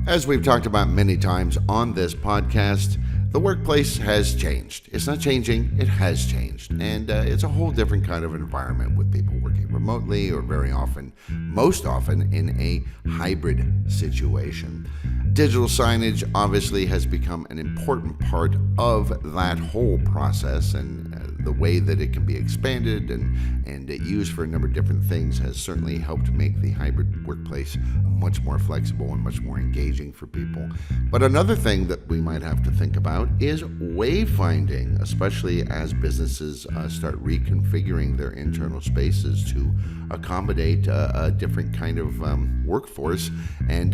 As we've talked about many times on this podcast, the workplace has changed. It's not changing, it has changed. And it's a whole different kind of environment with people working remotely or very often, most often, in a hybrid situation. Digital signage obviously has become an important part of that whole process, and the way that it can be expanded and used for a number of different things has certainly helped make the hybrid workplace much more flexible and much more engaging for people. But another thing that we might have to think about is wayfinding, especially as businesses start reconfiguring their internal spaces to accommodate a different kind of workforce and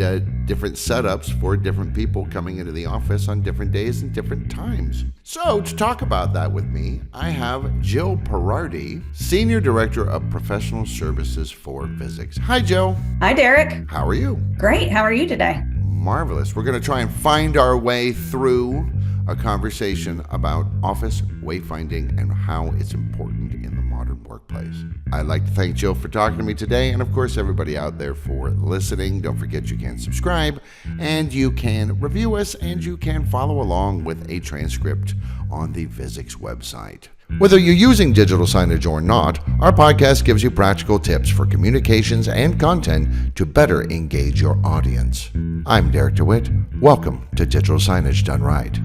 different setups for different people coming into the office on different days and different times. So to talk about that with me, I have Jill Perardi, Senior Director of Professional Services for Visix. Hi, Jill. Hi, Derek. How are you? Great. How are you today? Marvelous. We're going to try and find our way through a conversation about office wayfinding and how it's important in the modern workplace. I'd like to thank Jill for talking to me today, and of course everybody out there for listening. Don't forget you can subscribe, and you can review us, and you can follow along with a transcript on the Visix website. Whether you're using digital signage or not, our podcast gives you practical tips for communications and content to better engage your audience. I'm Derek DeWitt. Welcome to Digital Signage Done Right.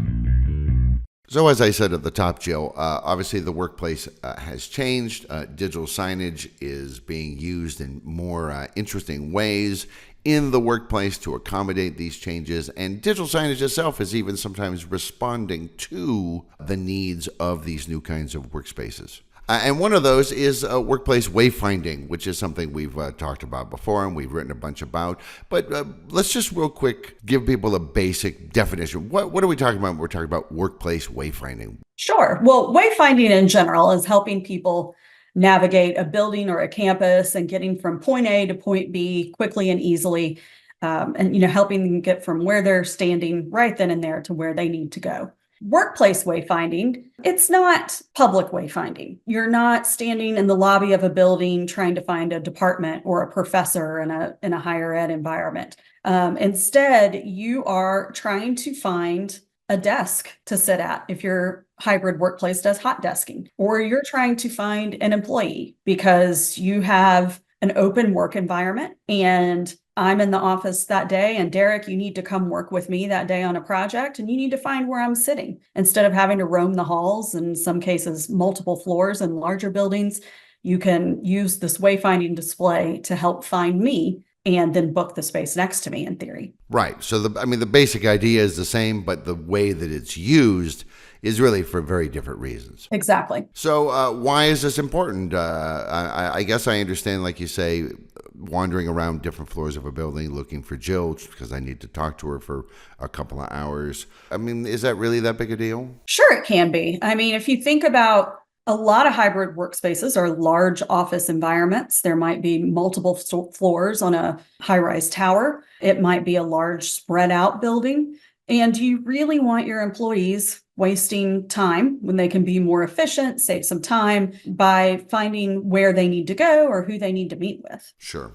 So as I said at the top, Jill, obviously the workplace has changed. Digital signage is being used in more interesting ways in the workplace to accommodate these changes. And digital signage itself is even sometimes responding to the needs of these new kinds of workspaces. And one of those is workplace wayfinding, which is something we've talked about before and we've written a bunch about. But let's just real quick give people a basic definition. What are we talking about when we're talking about workplace wayfinding? Sure. Well, wayfinding in general is helping people navigate a building or a campus and getting from point A to point B quickly and easily, and helping them get from where they're standing right then and there to where they need to go. Workplace wayfinding, it's not public wayfinding. You're not standing in the lobby of a building trying to find a department or a professor in a higher ed environment. Instead, you are trying to find a desk to sit at if your hybrid workplace does hot desking, or you're trying to find an employee because you have an open work environment and I'm in the office that day, and Derek, you need to come work with me that day on a project, and you need to find where I'm sitting. Instead of having to roam the halls, in some cases, multiple floors in larger buildings, you can use this wayfinding display to help find me and then book the space next to me in theory. Right. So the basic idea is the same, but the way that it's used is really for very different reasons. Exactly. So why is this important? I guess I understand, like you say, wandering around different floors of a building looking for Jill because I need to talk to her for a couple of hours. Is that really that big a deal? Sure, it can be. If you think about a lot of hybrid workspaces are large office environments. There might be multiple floors on a high-rise tower. It might be a large spread out building. And you really want your employees wasting time when they can be more efficient, save some time by finding where they need to go or who they need to meet with. Sure.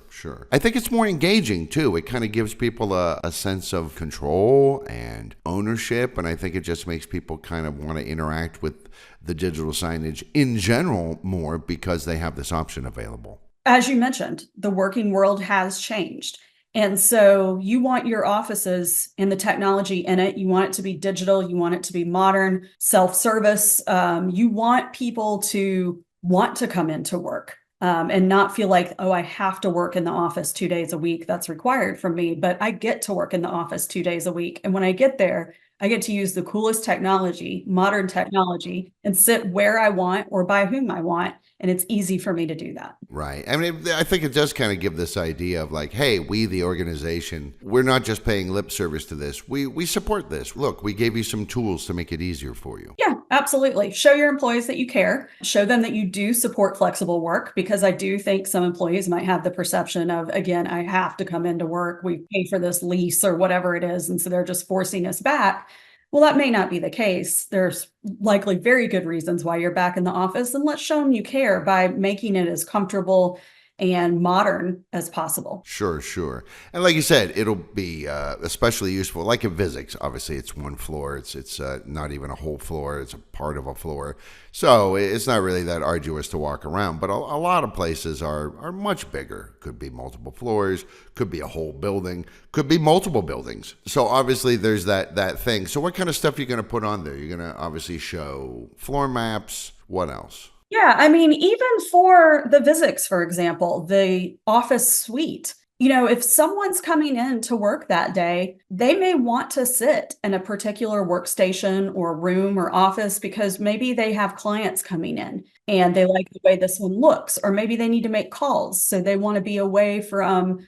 I think it's more engaging too. It kind of gives people a sense of control and ownership. And I think it just makes people kind of want to interact with the digital signage in general more because they have this option available. As you mentioned, the working world has changed. And so you want your offices and the technology in it, you want it to be digital, you want it to be modern, self-service. You want people to want to come into work and not feel like, oh, I have to work in the office 2 days a week. That's required from me, but I get to work in the office 2 days a week. And when I get there, I get to use the coolest technology, modern technology, and sit where I want or by whom I want. And it's easy for me to do that. Right. I think it does kind of give this idea of like, hey, we, the organization, we're not just paying lip service to this. We support this. Look, we gave you some tools to make it easier for you. Yeah, absolutely. Show your employees that you care. Show them that you do support flexible work, because I do think some employees might have the perception of, again, I have to come into work. We pay for this lease or whatever it is. And so they're just forcing us back. Well, that may not be the case. There's likely very good reasons why you're back in the office, and let's show them you care by making it as comfortable and modern as possible. Sure, sure. And like you said, it'll be especially useful. Like in Visix, obviously it's one floor. It's not even a whole floor. It's a part of a floor. So it's not really that arduous to walk around. But a lot of places are much bigger. Could be multiple floors. Could be a whole building. Could be multiple buildings. So obviously there's that thing. So what kind of stuff are you going to put on there? You're going to obviously show floor maps. What else? Yeah, I mean, even for the Visix, for example, the office suite, if someone's coming in to work that day, they may want to sit in a particular workstation or room or office because maybe they have clients coming in and they like the way this one looks, or maybe they need to make calls. So they want to be away from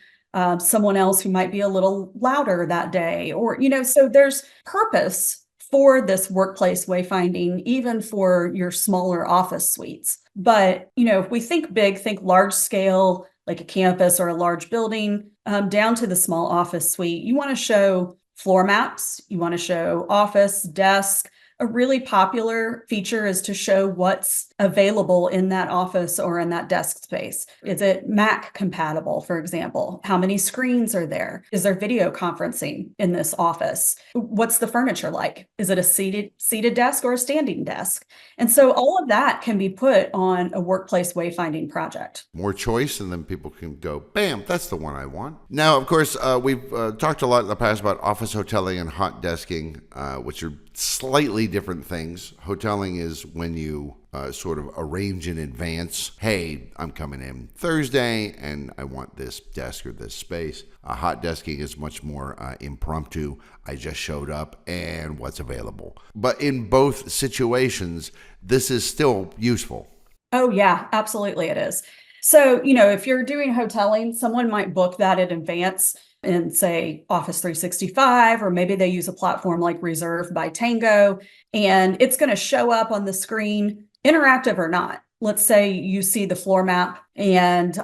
someone else who might be a little louder that day, or, so there's purpose for this workplace wayfinding, even for your smaller office suites. But, if we think big, think large scale, like a campus or a large building, down to the small office suite, you want to show floor maps, you want to show office, desk. A really popular feature is to show what's available in that office or in that desk space. Is it Mac compatible, for example? How many screens are there? Is there video conferencing in this office? What's the furniture like? Is it a seated desk or a standing desk? And so all of that can be put on a workplace wayfinding project. More choice, and then people can go, bam, that's the one I want. Now, of course, we've talked a lot in the past about office hoteling and hot desking, which are slightly different things. Hoteling is when you sort of arrange in advance, hey, I'm coming in Thursday and I want this desk or this space. Hot desking is much more impromptu. I just showed up and what's available. But in both situations, this is still useful. Oh, yeah, absolutely it is. So, if you're doing hoteling, someone might book that in advance in, say, Office 365, or maybe they use a platform like Reserve by Tango, and it's going to show up on the screen, interactive or not. Let's say you see the floor map and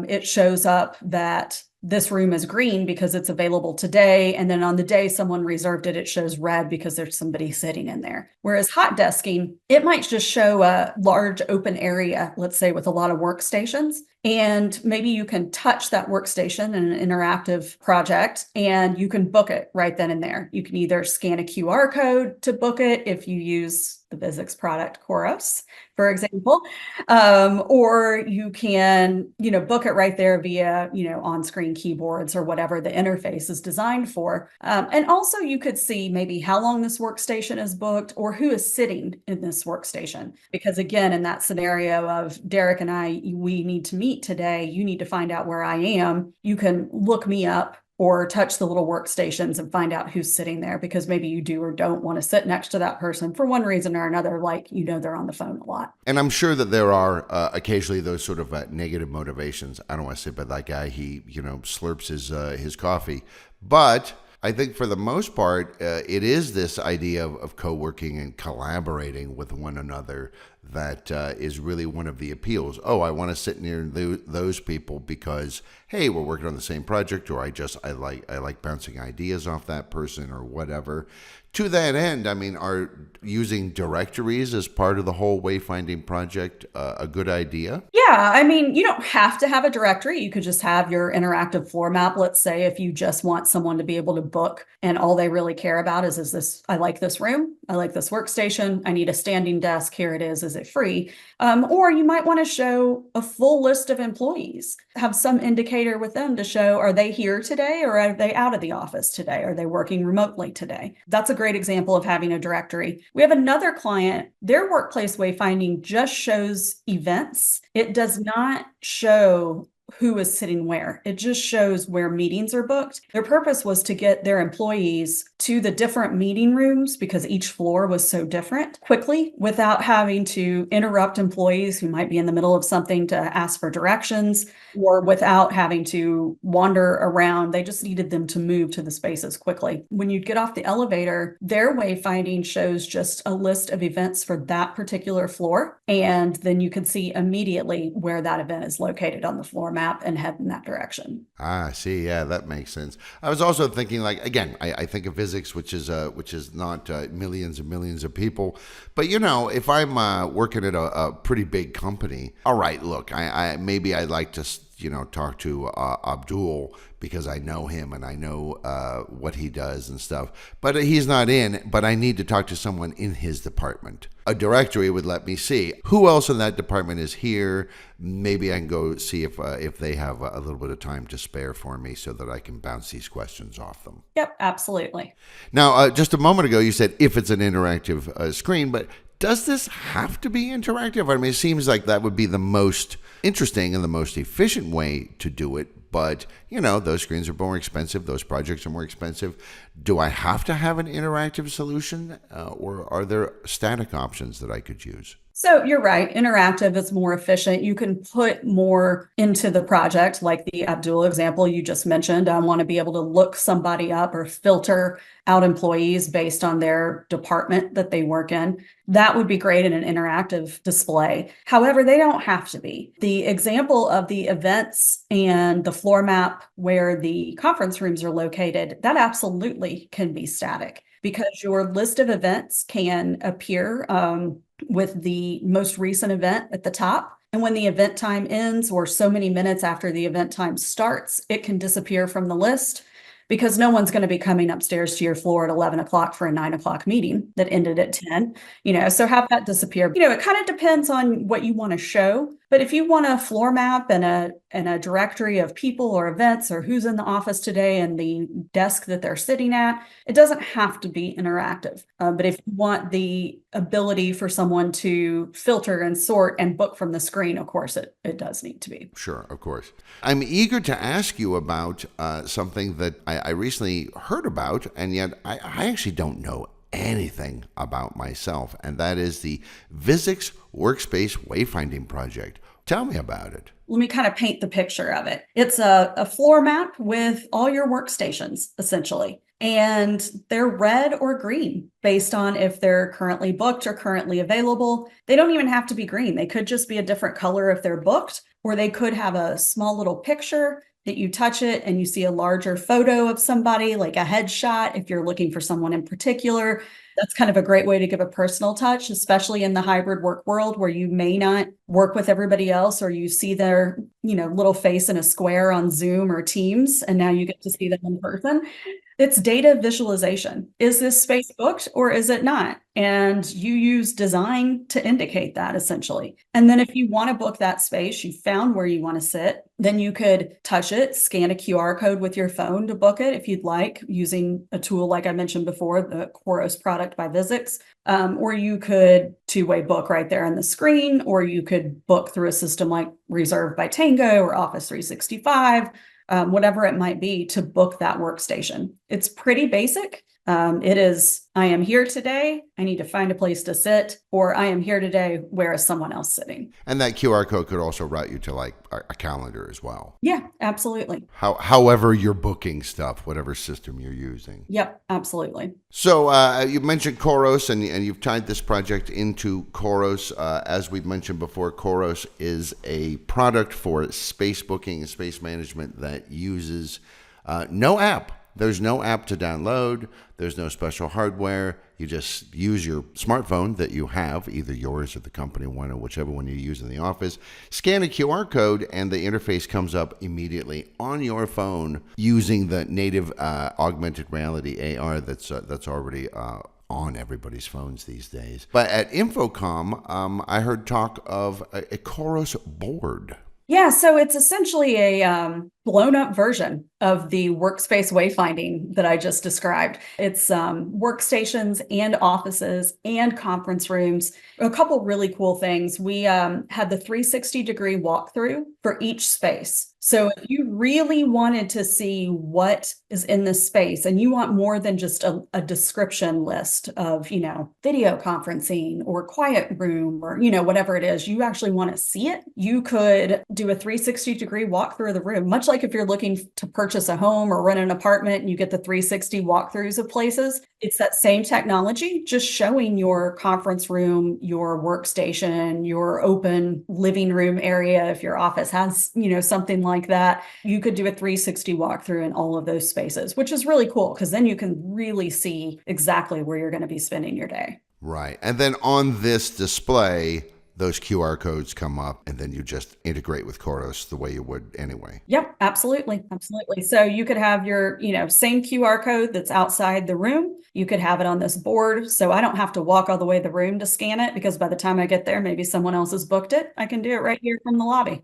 it shows up that this room is green because it's available today. And then on the day someone reserved it, it shows red because there's somebody sitting in there. Whereas hot desking, it might just show a large open area, let's say with a lot of workstations. And maybe you can touch that workstation in an interactive project and you can book it right then and there. You can either scan a QR code to book it if you use the Visix product Chorus, for example, or you can, book it right there via, on-screen keyboards or whatever the interface is designed for. And also you could see maybe how long this workstation is booked or who is sitting in this workstation. Because again, in that scenario of Derek and I, we need to meet today, you need to find out where I am. You can look me up or touch the little workstations and find out who's sitting there, because maybe you do or don't want to sit next to that person for one reason or another, like, they're on the phone a lot. And I'm sure that there are occasionally those sort of negative motivations. I don't want to sit by that guy. He, slurps his coffee. But I think for the most part, it is this idea of co-working and collaborating with one another that is really one of the appeals. Oh, I want to sit near those people because, hey, we're working on the same project, or I like bouncing ideas off that person or whatever. To that end, are using directories as part of the whole wayfinding project a good idea? Yeah, you don't have to have a directory. You could just have your interactive floor map. Let's say if you just want someone to be able to book and all they really care about is this, I like this room, I like this workstation, I need a standing desk, here it is it free? Or you might want to show a full list of employees, have some indicator with them to show, are they here today or are they out of the office today? Are they working remotely today? That's a great example of having a directory. We have another client, their workplace wayfinding just shows events. It does not show who is sitting where. It just shows where meetings are booked. Their purpose was to get their employees to the different meeting rooms because each floor was so different quickly without having to interrupt employees who might be in the middle of something to ask for directions, or without having to wander around. They just needed them to move to the spaces quickly. When you get off the elevator, their wayfinding shows just a list of events for that particular floor. And then you can see immediately where that event is located on the floor map and head in that direction. Ah, see, yeah, that makes sense. I was also thinking, like, again, I think of Visix, which is not millions and millions of people, but if I'm working at a pretty big company, all right, look, I maybe I'd like to talk to Abdul because I know him and I know what he does and stuff. But he's not in, but I need to talk to someone in his department. A directory would let me see who else in that department is here. Maybe I can go see if they have a little bit of time to spare for me so that I can bounce these questions off them. Yep, absolutely. Now, just a moment ago, you said if it's an interactive screen, but does this have to be interactive? I mean, it seems like that would be the most interesting and the most efficient way to do it. But, those screens are more expensive. Those projects are more expensive. Do I have to have an interactive solution or are there static options that I could use? So you're right. Interactive is more efficient. You can put more into the project, like the Abdul example you just mentioned. I want to be able to look somebody up or filter out employees based on their department that they work in. That would be great in an interactive display. However, they don't have to be. The example of the events and the floor map where the conference rooms are located, that absolutely can be static because your list of events can appear with the most recent event at the top. And when the event time ends or so many minutes after the event time starts, it can disappear from the list because no one's going to be coming upstairs to your floor at 11 o'clock for a 9 o'clock meeting that ended at 10, so have that disappear. It kind of depends on what you want to show. But if you want a floor map and a directory of people or events or who's in the office today and the desk that they're sitting at, it doesn't have to be interactive. But if you want the ability for someone to filter and sort and book from the screen, of course, it does need to be. Sure, of course. I'm eager to ask you about something that I recently heard about, and yet I actually don't know anything about myself, and that is the Visix workspace wayfinding project. Tell me about it. Let me kind of paint the picture of it. It's a floor map with all your workstations, essentially. And they're red or green based on if they're currently booked or currently available. They don't even have to be green. They could just be a different color if they're booked, or they could have a small little picture that you touch it and you see a larger photo of somebody, like a headshot if you're looking for someone in particular. That's kind of a great way to give a personal touch, especially in the hybrid work world where you may not work with everybody else or you see their, little face in a square on Zoom or Teams, and now you get to see them in person. It's data visualization. Is this space booked or is it not? And you use design to indicate that essentially. And then if you want to book that space, you found where you want to sit, then you could touch it, scan a QR code with your phone to book it if you'd like, using a tool like I mentioned before, the Khoros product by Visix. Or you could two-way book right there on the screen, or you could book through a system like Reserve by Tango or Office 365. Whatever it might be to book that workstation. It's pretty basic. It is, I am here today, I need to find a place to sit, or I am here today, where is someone else sitting? And that QR code could also route you to like a calendar as well. Yeah, absolutely. However you're booking stuff, whatever system you're using. Yep, absolutely. So you mentioned Khoros and you've tied this project into Khoros. As we've mentioned before, Khoros is a product for space booking and space management that uses no app. There's no app to download. There's no special hardware. You just use your smartphone that you have, either yours or the company one or whichever one you use in the office. Scan a QR code and the interface comes up immediately on your phone using the native augmented reality AR that's already on everybody's phones these days. But at Infocom, I heard talk of a Khoros board. Yeah, so it's essentially a blown up version of the workspace wayfinding that I just described. It's workstations and offices and conference rooms. A couple really cool things. We had the 360-degree walkthrough for each space. So if you really wanted to see what is in this space and you want more than just a description list of, video conferencing or quiet room or, whatever it is, you actually want to see it, you could do a 360-degree walkthrough of the room, much like if you're looking to purchase a home or rent an apartment and you get the 360 walkthroughs of places. It's that same technology, just showing your conference room, your workstation, your open living room area. If your office has, something like that, you could do a 360 walkthrough in all of those spaces, which is really cool because then you can really see exactly where you're going to be spending your day. Right. And then on this display, those QR codes come up, and then you just integrate with Chorus the way you would anyway. Yep, absolutely. Absolutely. So you could have your, same QR code that's outside the room. You could have it on this board. So I don't have to walk all the way to the room to scan it, because by the time I get there, maybe someone else has booked it. I can do it right here from the lobby.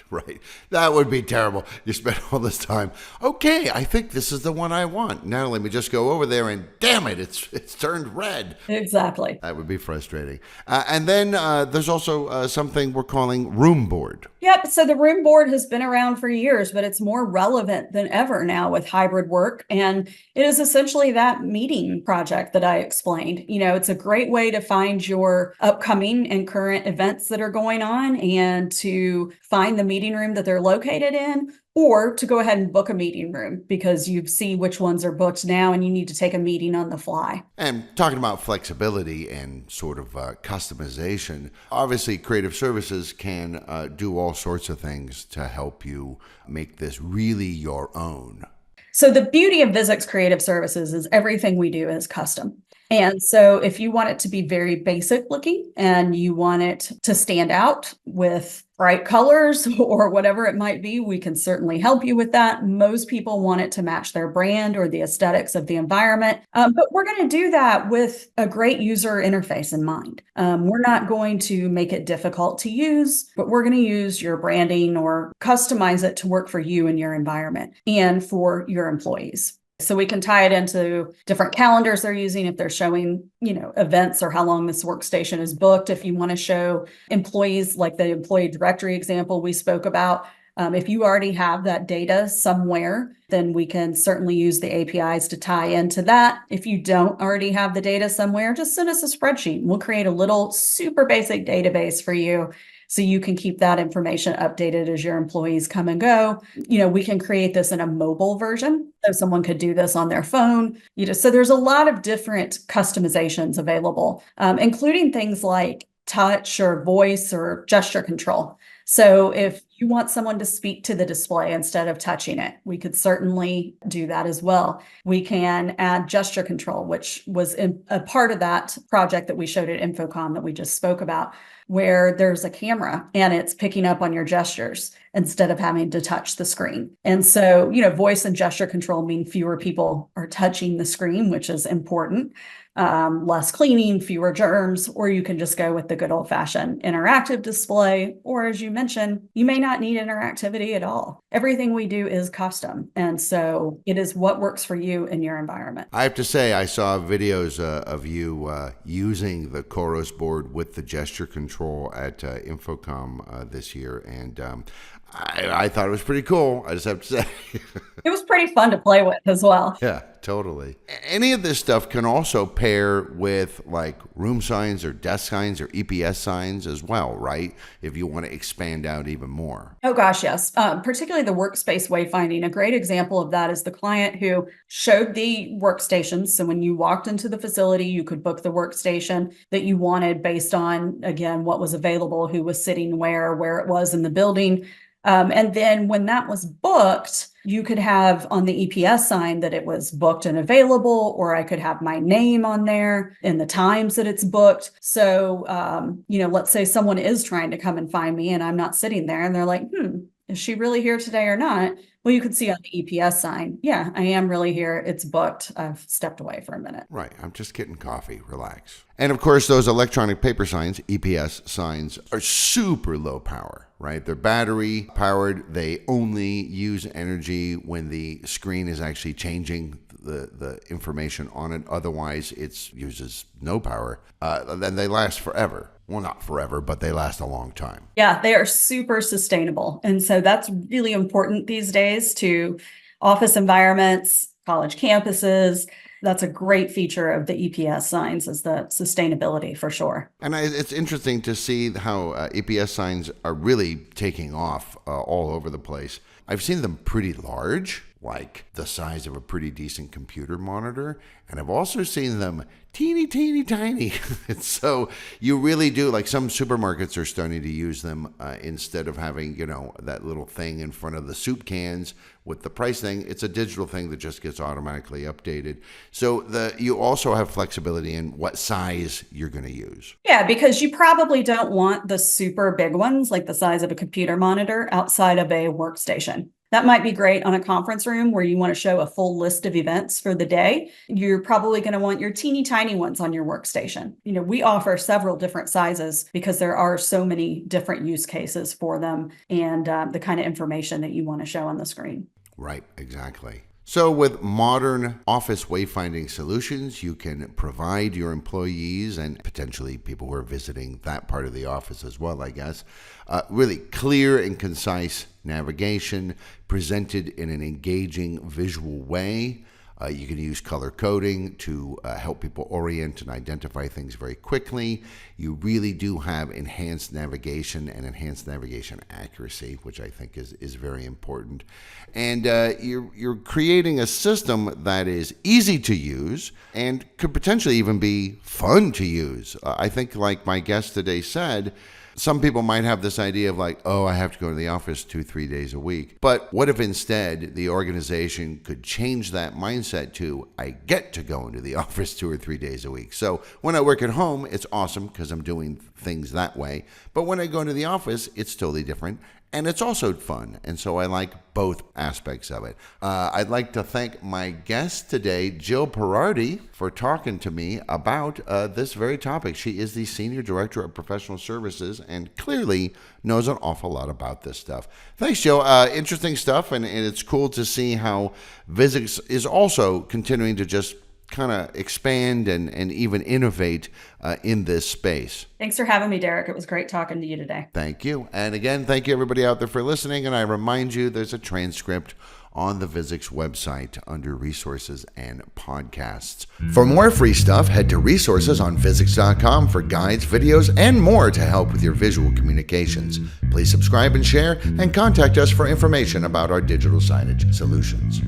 Right. That would be terrible. You spend all this time. Okay, I think this is the one I want. Now let me just go over there and damn it, it's turned red. Exactly. That would be frustrating. And then there's also something we're calling room board. Yep. So the room board has been around for years, but it's more relevant than ever now with hybrid work. And it is essentially that meeting project that I explained. It's a great way to find your upcoming and current events that are going on, and to find the meeting room that they're located in, or to go ahead and book a meeting room because you see which ones are booked now and you need to take a meeting on the fly. And talking about flexibility and sort of customization, obviously creative services can do all sorts of things to help you make this really your own. So the beauty of Visix Creative Services is everything we do is custom. And so if you want it to be very basic looking and you want it to stand out with bright colors or whatever it might be, we can certainly help you with that. Most people want it to match their brand or the aesthetics of the environment. But we're going to do that with a great user interface in mind. We're not going to make it difficult to use, but we're going to use your branding or customize it to work for you and your environment and for your employees. So we can tie it into different calendars they're using if they're showing, events or how long this workstation is booked. If you want to show employees, like the employee directory example we spoke about, if you already have that data somewhere, then we can certainly use the APIs to tie into that. If you don't already have the data somewhere, just send us a spreadsheet. We'll create a little super basic database for you, so you can keep that information updated as your employees come and go. We can create this in a mobile version, so someone could do this on their phone. So there's a lot of different customizations available, including things like touch or voice or gesture control. So if you want someone to speak to the display instead of touching it, we could certainly do that as well. We can add gesture control, which was a part of that project that we showed at InfoComm that we just spoke about, where there's a camera and it's picking up on your gestures instead of having to touch the screen. And so, voice and gesture control mean fewer people are touching the screen, which is important. Less cleaning, fewer germs, or you can just go with the good old-fashioned interactive display. Or as you mentioned, you may not need interactivity at all. Everything we do is custom. And so it is what works for you in your environment. I have to say, I saw videos of you using the Chorus board with the gesture control at InfoComm this year. And I thought it was pretty cool. I just have to say. It was pretty fun to play with as well. Yeah, totally. Any of this stuff can also pair with like room signs or desk signs or EPS signs as well, right? If you want to expand out even more. Oh gosh, yes. Particularly the workspace wayfinding. A great example of that is the client who showed the workstations. So when you walked into the facility, you could book the workstation that you wanted based on, again, what was available, who was sitting where it was in the building. And then when that was booked, you could have on the EPS sign that it was booked and available, or I could have my name on there and the times that it's booked. So, let's say someone is trying to come and find me and I'm not sitting there and they're like, is she really here today or not? Well, you could see on the EPS sign, yeah, I am really here. It's booked. I've stepped away for a minute. Right. I'm just getting coffee. Relax. And of course, those electronic paper signs, EPS signs, are super low power, right? They're battery powered. They only use energy when the screen is actually changing the information on it. Otherwise, it uses no power. Then they last forever. Well, not forever, but they last a long time. Yeah, they are super sustainable. And so that's really important these days to office environments, college campuses. That's a great feature of the EPS signs, is the sustainability for sure. And it's interesting to see how EPS signs are really taking off all over the place. I've seen them pretty large, like the size of a pretty decent computer monitor. And I've also seen them teeny, teeny, tiny. So you really do, like some supermarkets are starting to use them instead of having, that little thing in front of the soup cans with the price thing. It's a digital thing that just gets automatically updated. So you also have flexibility in what size you're going to use. Yeah, because you probably don't want the super big ones, like the size of a computer monitor, outside of a workstation. That might be great on a conference room where you want to show a full list of events for the day. You're probably going to want your teeny tiny ones on your workstation. We offer several different sizes because there are so many different use cases for them and the kind of information that you want to show on the screen. Right, exactly. So with modern office wayfinding solutions, you can provide your employees and potentially people who are visiting that part of the office as well, I guess, really clear and concise navigation presented in an engaging visual way. You can use color coding to help people orient and identify things very quickly. You really do have enhanced navigation and enhanced navigation accuracy, which I think is very important. And you're creating a system that is easy to use and could potentially even be fun to use. I think, like my guest today said, some people might have this idea of like, oh, I have to go to the office 2-3 days a week. But what if instead the organization could change that mindset to, I get to go into the office 2 or 3 days a week. So when I work at home, it's awesome because I'm doing things that way. But when I go into the office, it's totally different. And it's also fun. And so I like both aspects of it. I'd like to thank my guest today, Jill Perardi, for talking to me about this very topic. She is the Senior Director of Professional Services and clearly knows an awful lot about this stuff. Thanks, Jill. Interesting stuff. And it's cool to see how Visix is also continuing to just kind of expand and even innovate in this space. Thanks for having me, Derek. It was great talking to you today. Thank you. And again, thank you everybody out there for listening. And I remind you, there's a transcript on the Visix website under resources and podcasts. For more free stuff, head to resources on Visix.com for guides, videos, and more to help with your visual communications. Please subscribe and share, and contact us for information about our digital signage solutions.